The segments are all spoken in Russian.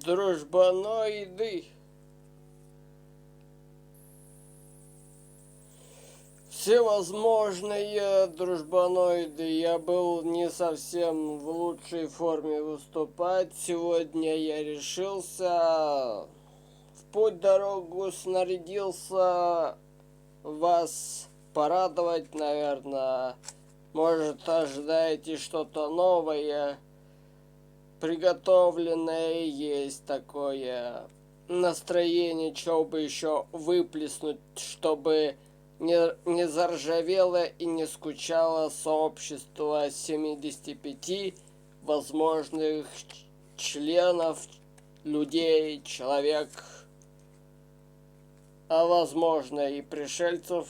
Дружбаноиды. Всевозможные дружбаноиды. Я был не совсем в лучшей форме выступать. Сегодня я решился, в путь-дорогу снарядился вас порадовать, наверное. Может, ожидаете что-то новое, приготовленное, есть такое настроение, что бы еще выплеснуть, чтобы не заржавело и не скучало сообщество 75 возможных членов, людей, человек, а возможно и пришельцев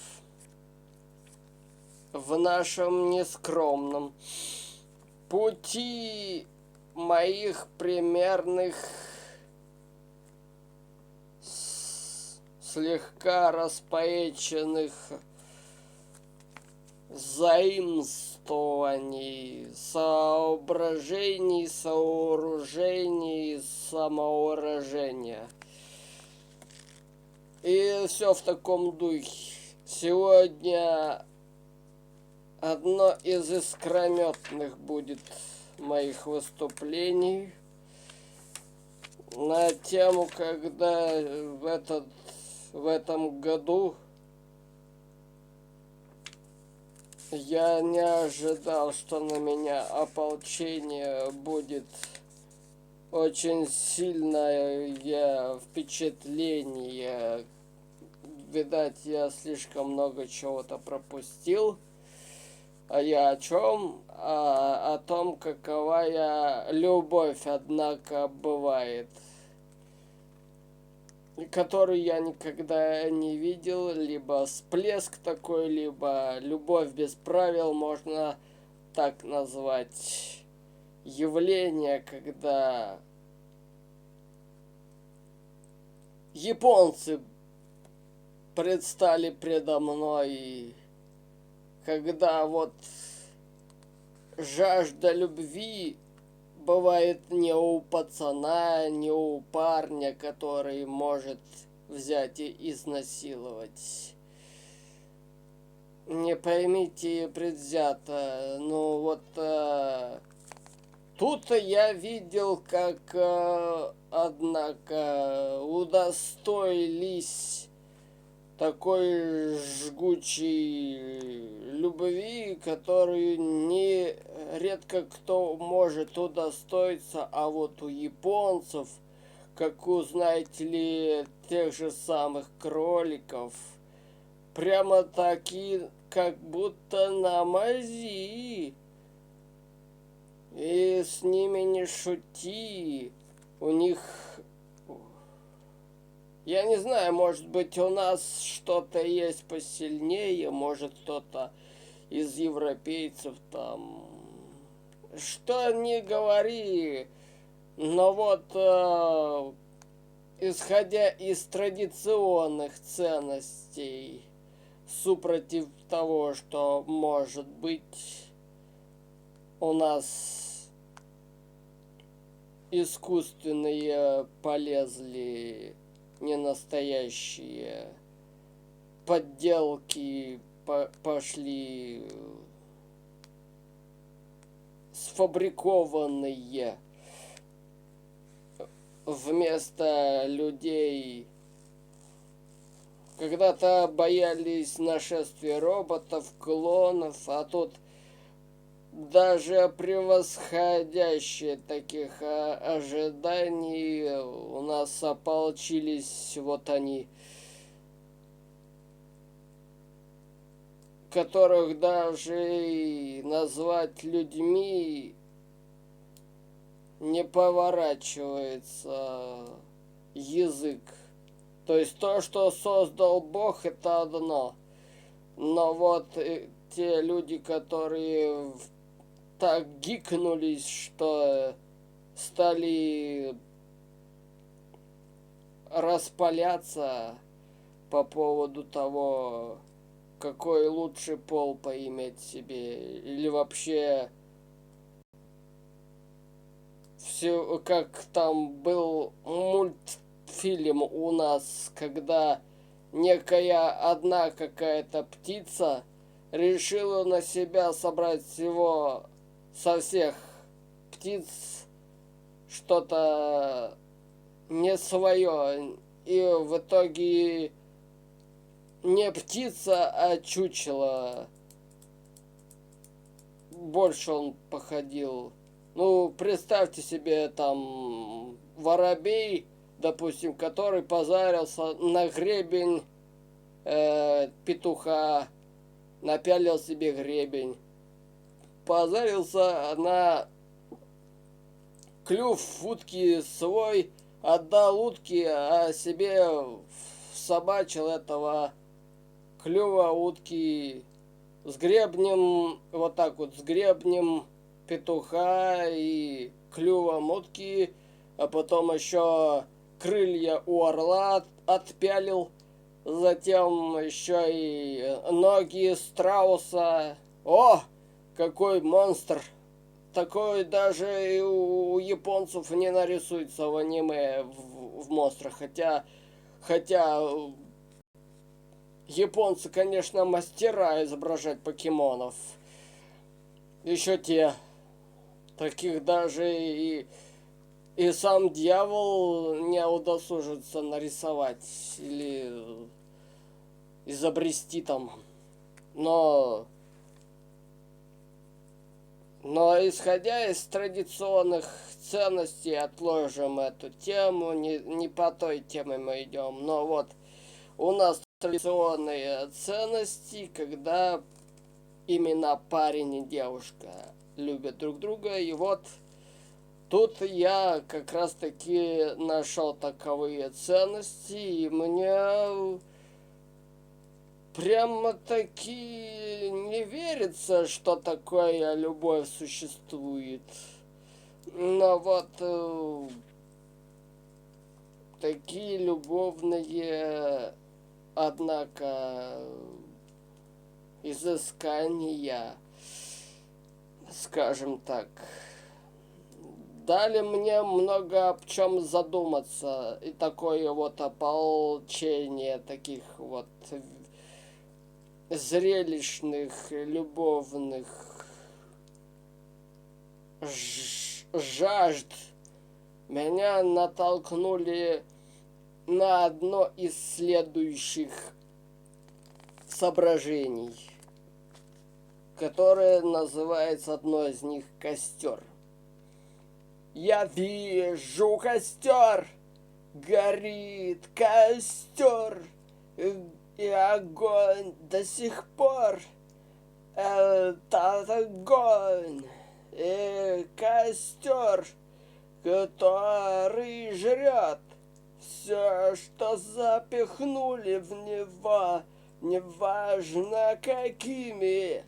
в нашем нескромном пути моих примерных слегка распоеченных заимствований, соображений, сооружений, самоуражения. И все в таком духе. Сегодня одно из искрометных будет моих выступлений на тему, когда в этом году я не ожидал, что на меня ополчение будет очень сильное впечатление. Видать, я слишком много чего-то пропустил. А я о чем? О том, каковая любовь, однако, бывает, которую я никогда не видел, либо всплеск такой, либо любовь без правил, можно так назвать, явление, когда японцы предстали предо мной, когда вот жажда любви бывает не у пацана, не у парня, который может взять и изнасиловать. Не поймите предвзято, ну вот тут я видел, как, однако, удостоились такой жгучей любви, которую не редко кто может удостоиться, а вот у японцев, как у, знаете ли, тех же самых кроликов, прямо таки, как будто на мази. И с ними не шути. У них, я не знаю, может быть, у нас что-то есть посильнее, может, кто-то из европейцев там, что не говори, но вот, исходя из традиционных ценностей, супротив того, что, может быть, у нас искусственные полезли, не настоящие подделки пошли, сфабрикованные вместо людей. Когда-то боялись нашествия роботов, клонов, а тут даже превосходящие таких ожиданий у нас ополчились вот они, которых даже и назвать людьми не поворачивается язык. То есть то, что создал Бог, это одно. Но вот те люди, которые так гикнулись, что стали распаляться по поводу того, какой лучший пол поиметь себе, или вообще все, как там был мультфильм у нас, когда некая одна какая-то птица решила на себя собрать всего со всех птиц что-то не свое. И в итоге не птица, а чучело. Больше он походил. Ну, представьте себе там воробей, допустим, который позарился на гребень петуха, напялил себе гребень, позарился на клюв утки свой, отдал утке, а себе собачил этого клюва утки с гребнем, вот так вот, с гребнем петуха и клювом утки, а потом еще крылья у орла отпялил, затем еще и ноги страуса. О, какой монстр! Такой даже и у японцев не нарисуется в аниме в монстрах, хотя японцы, конечно, мастера изображать покемонов. Еще те. Таких даже и сам дьявол не удосужится нарисовать или изобрести там. Но исходя из традиционных ценностей, отложим эту тему, не по той теме мы идем. Но вот у нас традиционные ценности, когда именно парень и девушка любят друг друга. И вот тут я как раз таки нашел таковые ценности, и мне прямо-таки не верится, что такая любовь существует. Но вот такие любовные, однако, изыскания, скажем так, дали мне много об чем задуматься. И такое вот ополчение таких вот зрелищных, любовных жажд меня натолкнули на одно из следующих соображений, которое называется, одно из них, костер. Я вижу костер, горит костер, и огонь до сих пор, этот огонь, и костер, который жрет все, что запихнули в него, неважно какими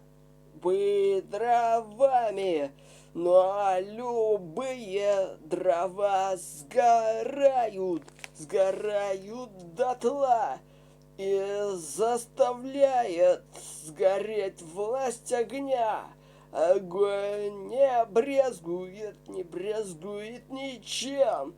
бы дровами, но любые дрова сгорают дотла, и заставляет сгореть власть огня. Огонь не брезгует ничем,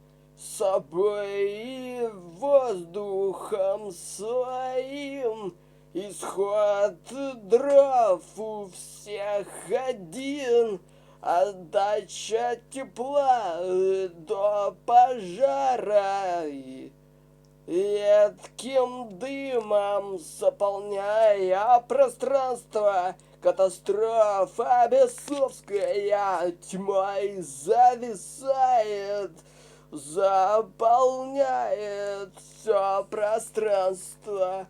собой и воздухом своим. Исход дров у всех один, отдача тепла до пожара, едким дымом заполняя пространство. Катастрофа бесовская тьмой зависает, заполняет все пространство.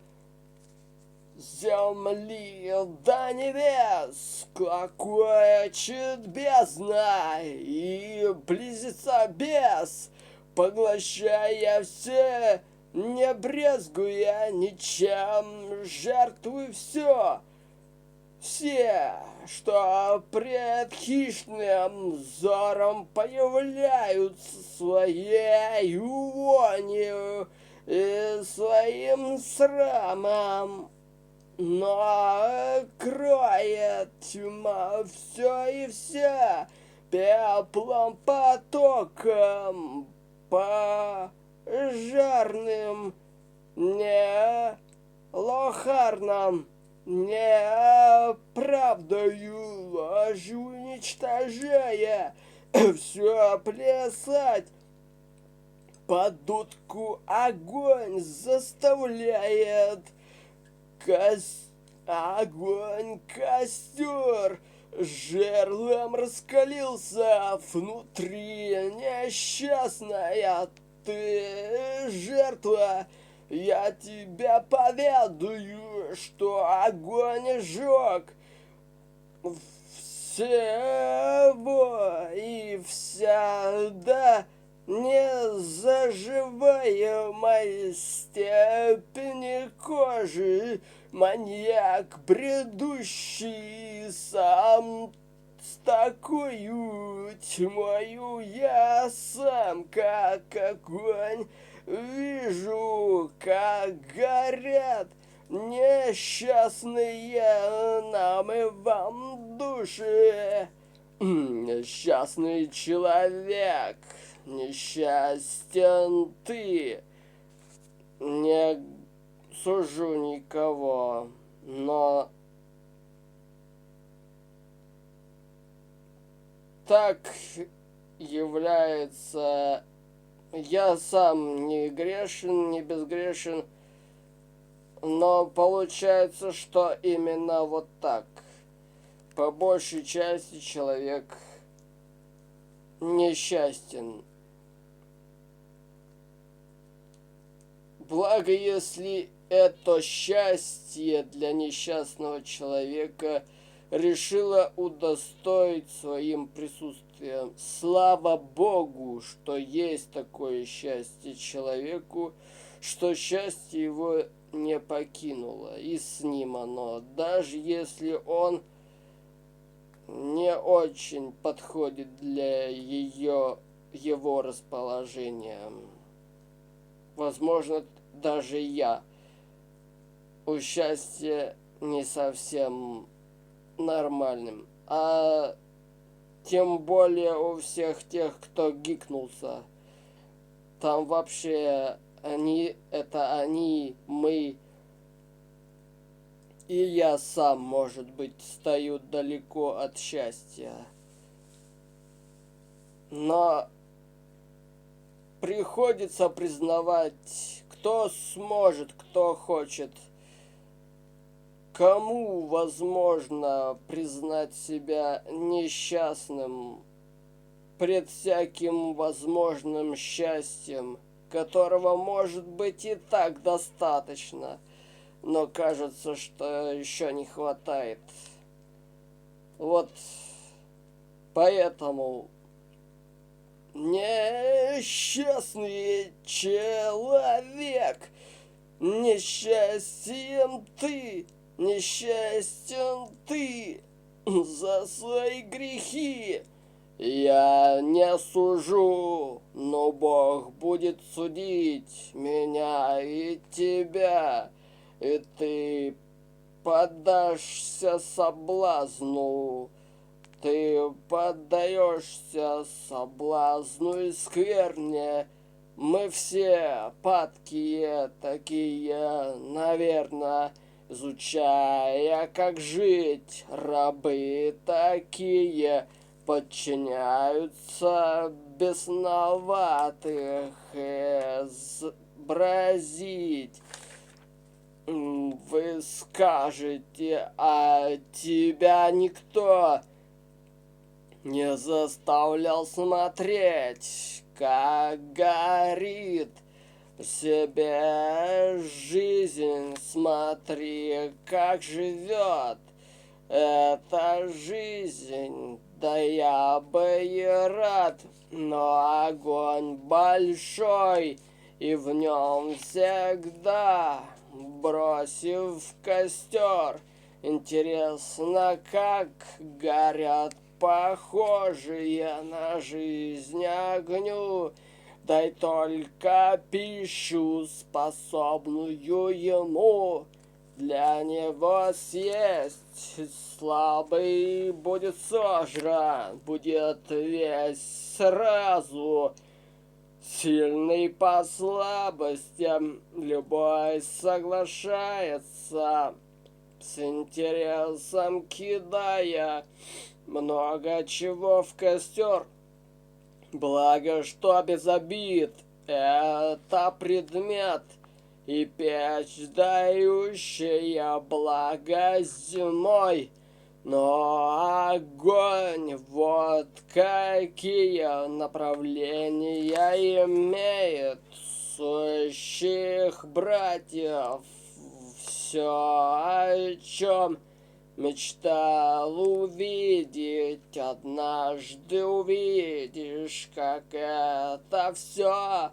Земли до небес клокочет бездна, и близится бес, поглощая все, не брезгуя ничем, жертвуй все. Все, что пред хищным взором появляются своей вонью и своим срамом, но кроет тьма все и вся, пеплом потоком пожарным, не лохарным, не правдою ложь уничтожая, все плясать под дудку огонь заставляет. Огонь, костер жерлом раскалился внутри, несчастная ты жертва. Я тебя поведаю, что огонь сжег всего и вся до незаживаемой степени кожи. Маньяк, бредущий сам с такою тьмою, я сам, как огонь, вижу, как горят несчастные нам и вам души. Несчастный человек, несчастен ты. Не сужу никого, но так является. Я сам не грешен, не безгрешен, но получается, что именно вот так. По большей части человек несчастен. Благо, если это счастье для несчастного человека решило удостоить своим присутствием. Слава Богу, что есть такое счастье человеку, что счастье его не покинуло, и с ним оно, даже если он не очень подходит для его расположения. Возможно, даже я у счастья не совсем нормальным, а тем более у всех тех, кто гикнулся. Там вообще они, это они, мы и я сам, может быть, стою далеко от счастья. Но приходится признавать, кто сможет, кто хочет. Кому возможно признать себя несчастным пред всяким возможным счастьем, которого может быть и так достаточно, но кажется, что еще не хватает. Вот поэтому несчастный человек, несчастен ты, несчастен ты за свои грехи. Я не сужу, но Бог будет судить меня и тебя, и ты поддашься соблазну. Ты поддаешься соблазну и скверне. Мы все падкие такие, наверное, изучая, как жить. Рабы такие подчиняются бесноватых изобразить. Вы скажете, а тебя никто не заставлял смотреть, как горит себе жизнь, смотри, как живет эта жизнь. Да я бы и рад, но огонь большой, и в нем всегда, бросив костер, интересно, как горят похожие на жизнь огню. Дай только пищу, способную ему. Для него съесть, слабый будет сожран, будет весь сразу. Сильный по слабостям, любой соглашается, с интересом кидая много чего в костер. Благо, что без обид, это предмет, и печь, дающая благо зимой. Но огонь, вот какие направления имеет сущих братьев. Все, о чем мечтал увидеть, однажды увидишь, как это все.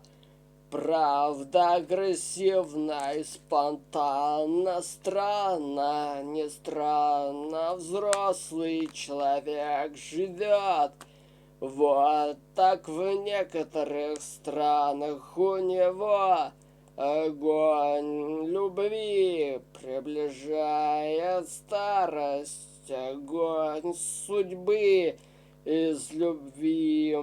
Правда агрессивна и спонтанно, странно, не странно, взрослый человек живет. Вот так в некоторых странах у него огонь любви приближает старость, огонь судьбы из любви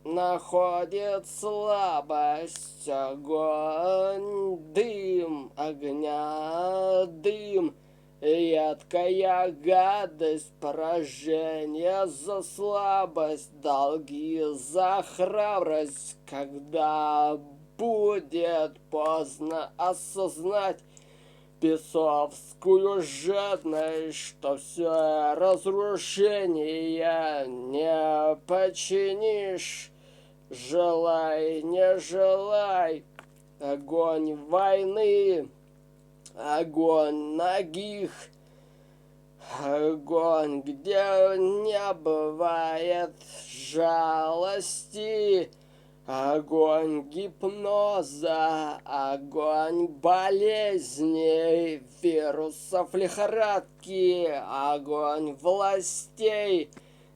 находит слабость, огонь, дым, огня, дым, едкая гадость, поражение за слабость, долги за храбрость, когда будет поздно осознать бесовскую жадность, что все разрушение не починишь. Желай, не желай, огонь войны, огонь нагих, огонь, где не бывает жалости, огонь гипноза, огонь болезней, вирусов, лихорадки, огонь властей,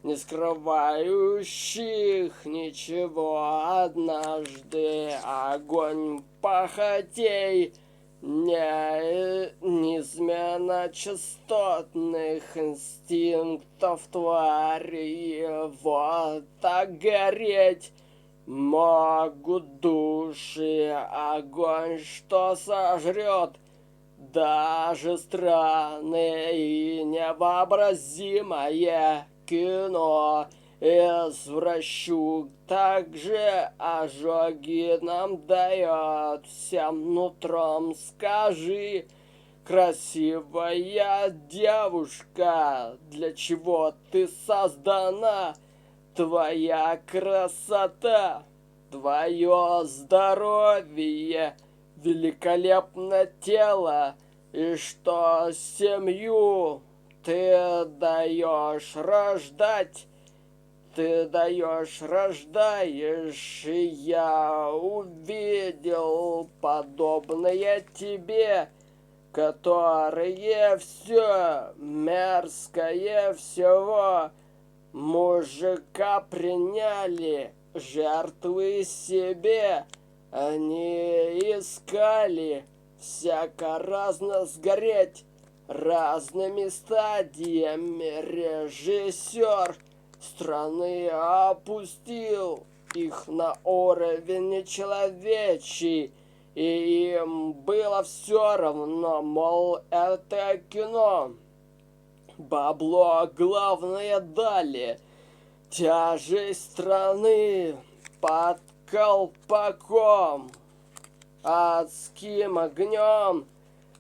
не скрывающих ничего однажды, огонь похотей, неизменно частотных инстинктов твари. Вот так гореть могут души, огонь, что сожрет даже странное и невообразимое кино. Извращук также ожоги нам дает всем нутром. Скажи, красивая девушка, для чего ты создана? Твоя красота, твое здоровье, великолепное тело, и что семью ты даешь рождать, ты даешь, рождаешь, и я увидел подобное тебе, которые все мерзкое всего мужика приняли, жертвы себе, они искали всяко разно сгореть разными стадиями. Режиссер страны опустил их на уровень нечеловечий, и им было все равно, мол, это кино. Бабло главное дали, тяжесть страны под колпаком, адским огнем.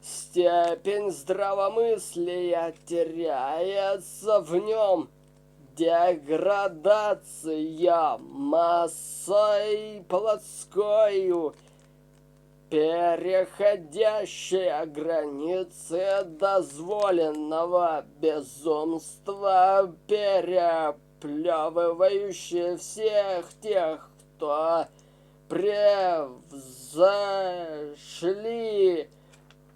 Степень здравомыслия теряется в нем. Деградация массой плотскою, переходящая границы дозволенного безумства, переплевывающая всех тех, кто превзошли,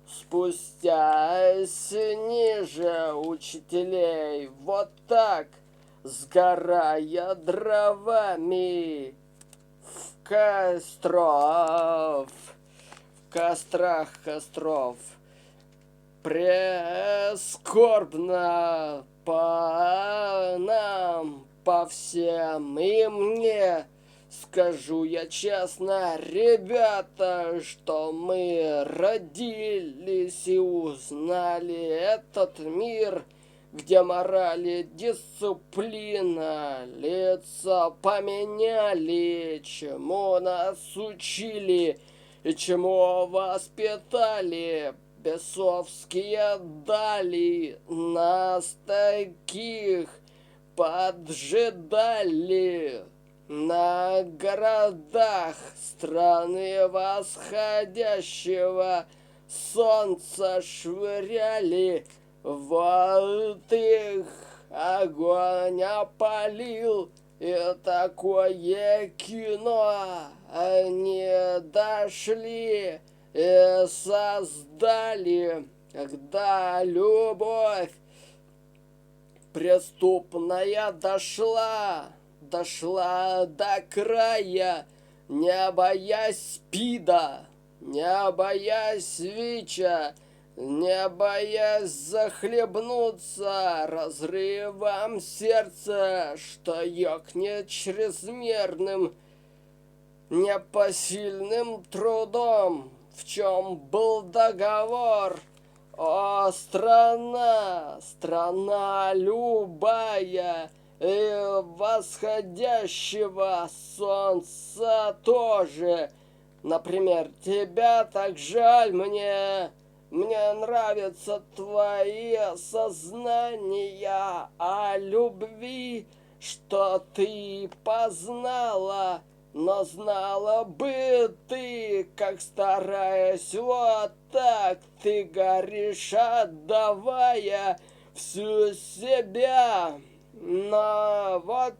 спустясь ниже учителей, вот так, сгорая дровами в кострах костров. прискорбно по нам, по всем, и мне. Скажу я честно, ребята, что мы родились и узнали этот мир, где мораль и дисциплина лица поменяли, чему нас учили и чему воспитали. Бесовские дали нас таких поджидали. На городах страны восходящего солнца швыряли, вот их огонь опалил, и такое кино они дошли и создали, когда любовь преступная дошла до края, не боясь СПИДа, не боясь ВИЧа, не боясь захлебнуться разрывом сердца, что ёкнет чрезмерным непосильным трудом. В чем был договор? О, страна любая, и восходящего солнца тоже. Например, тебя так жаль мне нравятся твои сознания о любви, что ты познала, но знала бы ты, как стараясь вот так, ты горишь, отдавая всю себя. Но вот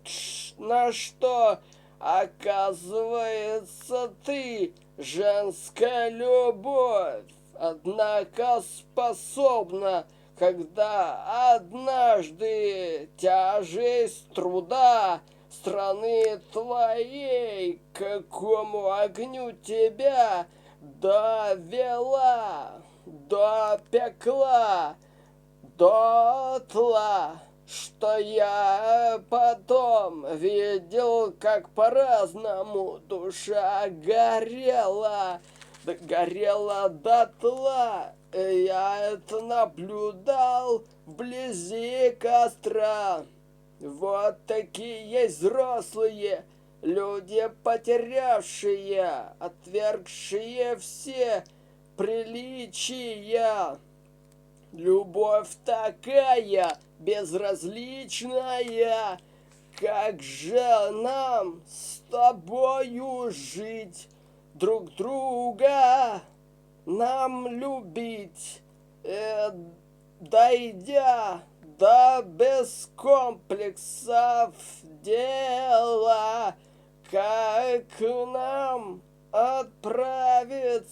на что оказывается ты, женская любовь, однако способна, когда однажды тяжесть труда страны твоей, к какому огню тебя довела, допекла, дотла, что я потом видел, как по-разному душа горела дотла. Я это наблюдал вблизи костра. Вот такие есть взрослые люди, потерявшие, отвергшие все приличия. Любовь такая безразличная, как же нам с тобою жить, друг друга нам любить, дойдя до без комплексов дела, как нам оправиться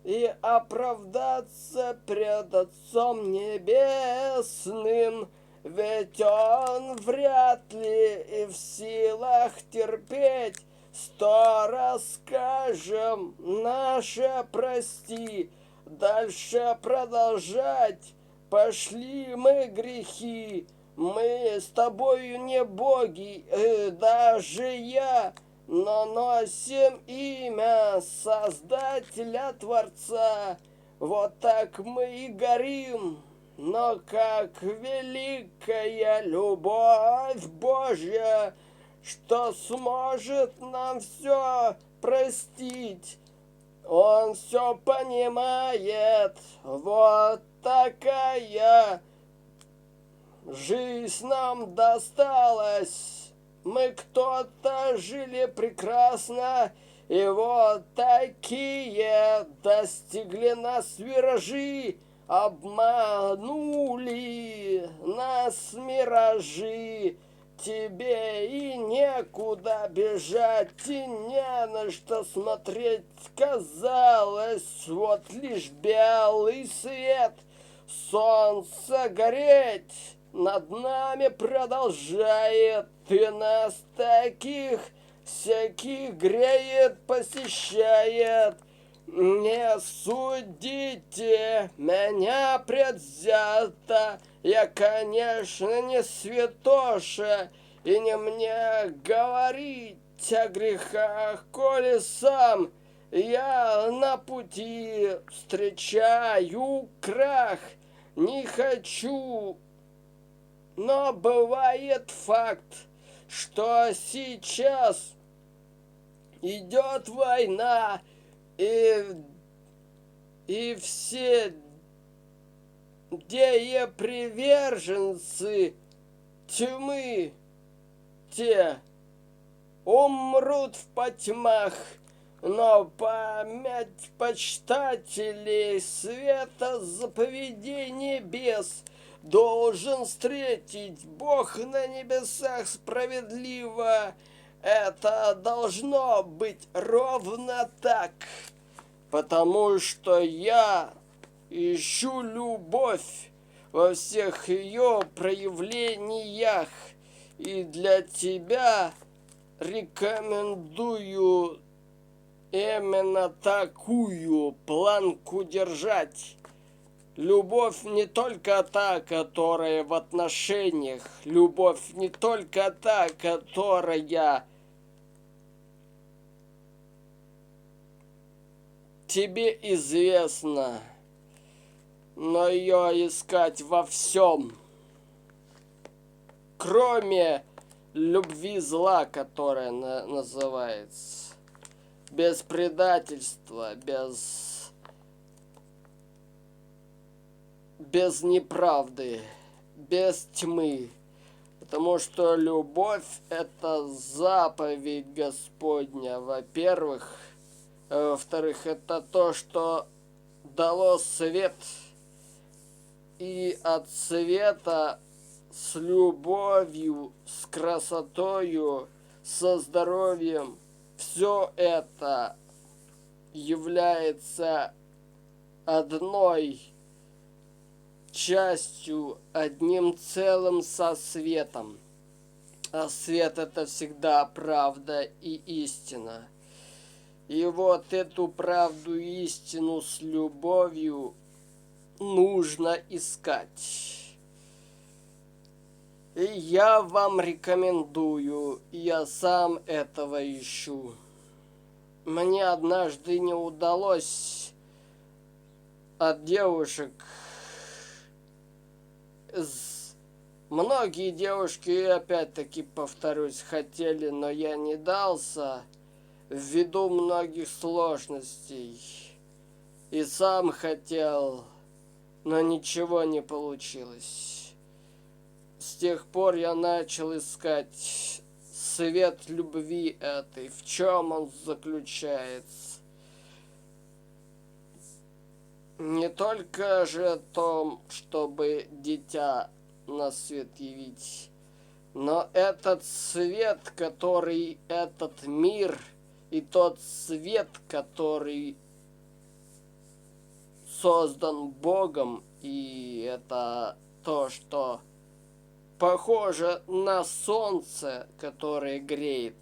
и оправдаться пред Отцом Небесным, ведь Он вряд ли и в силах терпеть 100 раз скажем наше прости, дальше продолжать пошли мы грехи, мы с тобою не боги, даже я, но носим имя Создателя Творца. Вот так мы и горим, но как великая любовь Божья, что сможет нам все простить. Он все понимает, вот такая жизнь нам досталась. Мы кто-то жили прекрасно, и вот такие достигли нас виражи, обманули нас миражи. Тебе и некуда бежать, и не на что смотреть. Казалось, вот лишь белый свет, солнце гореть над нами продолжает. И нас таких всякий греет, посещает. Не судите меня предвзято, я, конечно, не святоша, и не мне говорить о грехах, коли сам я на пути встречаю крах. Не хочу, но бывает факт, что сейчас идет война, и все приверженцы тьмы те умрут в потьмах, но память почитателей света заповедей небес должен встретить Бог на небесах справедливо. Это должно быть ровно так, потому что я ищу любовь во всех ее проявлениях, и для тебя рекомендую именно такую планку держать. Любовь не только та, которая в отношениях, любовь не только та, которая тебе известна, но ее искать во всем, кроме любви зла, которая называется, без предательства, без неправды, без тьмы. Потому что любовь – это заповедь Господня, во-первых. Во-вторых, это то, что дало свет. И от света с любовью, с красотою, со здоровьем все это является одной частью, одним целым со светом. А свет – это всегда правда и истина. И вот эту правду и истину с любовью нужно искать. И я вам рекомендую, я сам этого ищу. Мне однажды не удалось от девушек. Многие девушки, опять-таки повторюсь, хотели, но я не дался ввиду многих сложностей. И сам хотел, но ничего не получилось. С тех пор я начал искать свет любви этой, в чем он заключается. Не только же в том, чтобы дитя на свет явить, но этот свет, который этот мир, и тот свет, который создан Богом, и это то, что похоже на солнце, которое греет.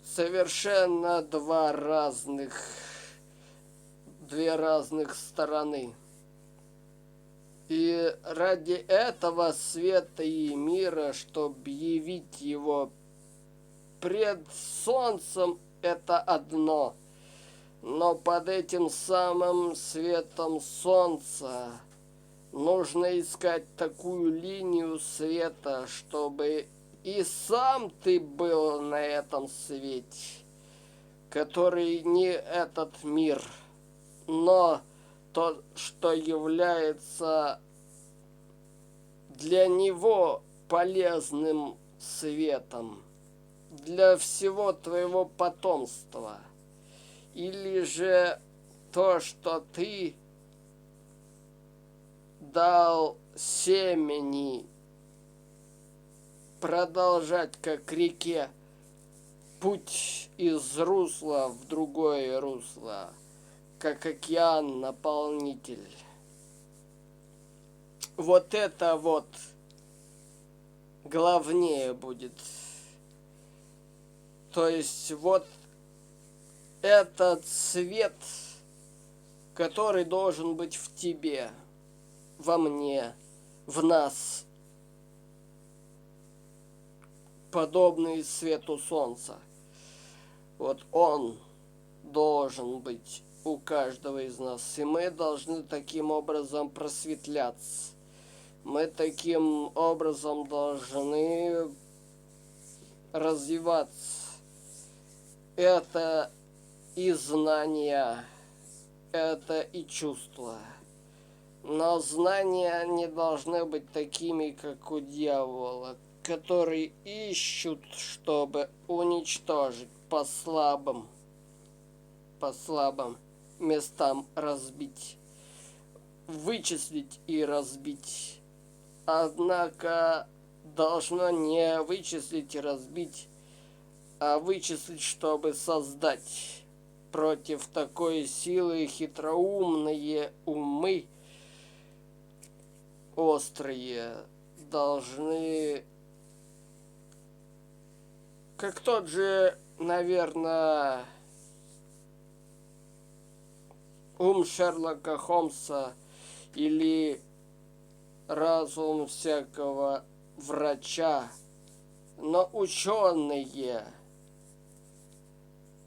Совершенно две разных стороны. И ради этого света и мира, чтобы явить его пред солнцем, это одно. Но под этим самым светом солнца нужно искать такую линию света, чтобы и сам ты был на этом свете, который не этот мир, но то, что является для него полезным светом, для всего твоего потомства. Или же то, что ты дал семени продолжать, как реке, путь из русла в другое русло, как океан наполнитель. Вот это вот главнее будет. То есть вот этот цвет, который должен быть в тебе, во мне, в нас, подобный свету солнца. Вот он должен быть у каждого из нас. И мы должны таким образом просветляться. Мы таким образом должны развиваться. Это и знания, это и чувства. Но знания не должны быть такими, как у дьявола, которые ищут, чтобы уничтожить по слабым местам разбить, вычислить и разбить. Однако должно не вычислить и разбить, а вычислить, чтобы создать. Против такой силы хитроумные умы, острые, должны, как тот же, наверное, ум Шерлока Холмса или разум всякого врача, но ученые,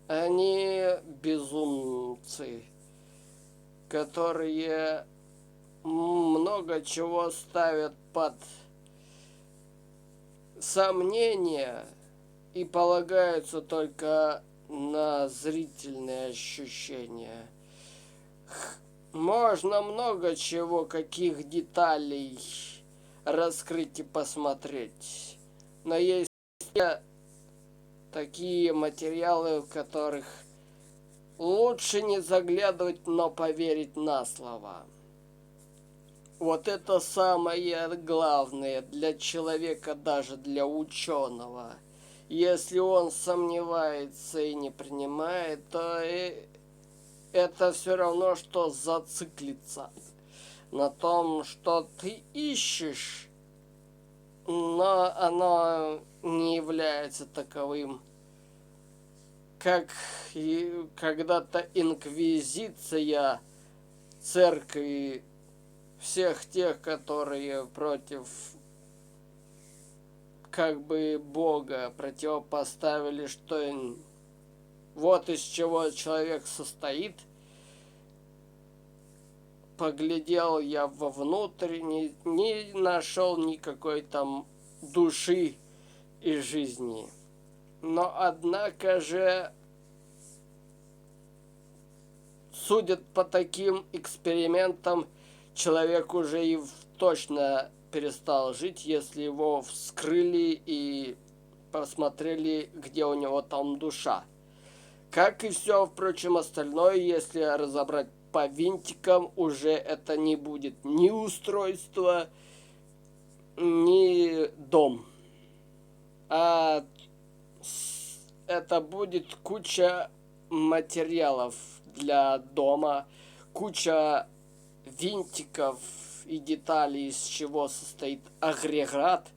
они безумцы, которые много чего ставят под сомнение и полагаются только на зрительные ощущения. Можно много чего, каких деталей раскрыть и посмотреть. Но есть такие материалы, в которых лучше не заглядывать, но поверить на слово. Вот это самое главное для человека, даже для ученого. Если он сомневается и не принимает, то это все равно, что зациклиться на том, что ты ищешь, но оно не является таковым. Как и когда-то инквизиция церкви, всех тех, которые против как бы Бога противопоставили, что вот из чего человек состоит. Поглядел я вовнутрь, не нашел никакой там души и жизни. Но однако же судят по таким экспериментам, человек уже и точно перестал жить, если его вскрыли и посмотрели, где у него там душа. Как и все, впрочем, остальное, если разобрать по винтикам, уже это не будет ни устройство, ни дом. А это будет куча материалов для дома, куча винтиков и деталей, из чего состоит агрегат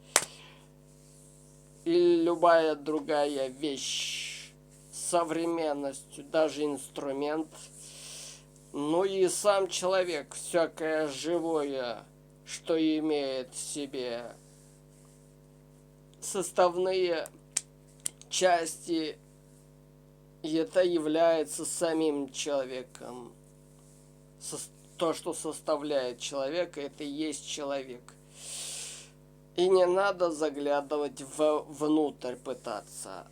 и любая другая вещь современностью, даже инструмент. Ну и сам человек, всякое живое, что имеет в себе составные части, и это является самим человеком. То, что составляет человека, это и есть человек. И не надо заглядывать внутрь, пытаться.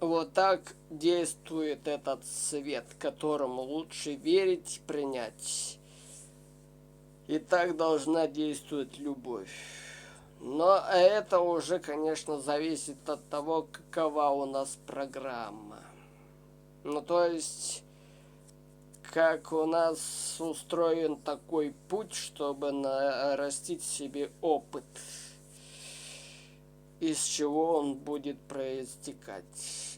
Вот так действует этот свет, которому лучше верить, принять. И так должна действовать любовь. Но это уже, конечно, зависит от того, какова у нас программа. Ну, то есть, как у нас устроен такой путь, чтобы нарастить себе опыт, из чего он будет проистекать.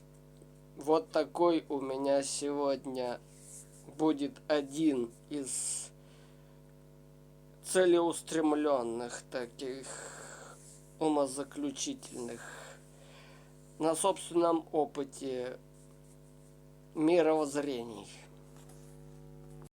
Вот такой у меня сегодня будет один из целеустремленных таких умозаключительных на собственном опыте мировоззрений.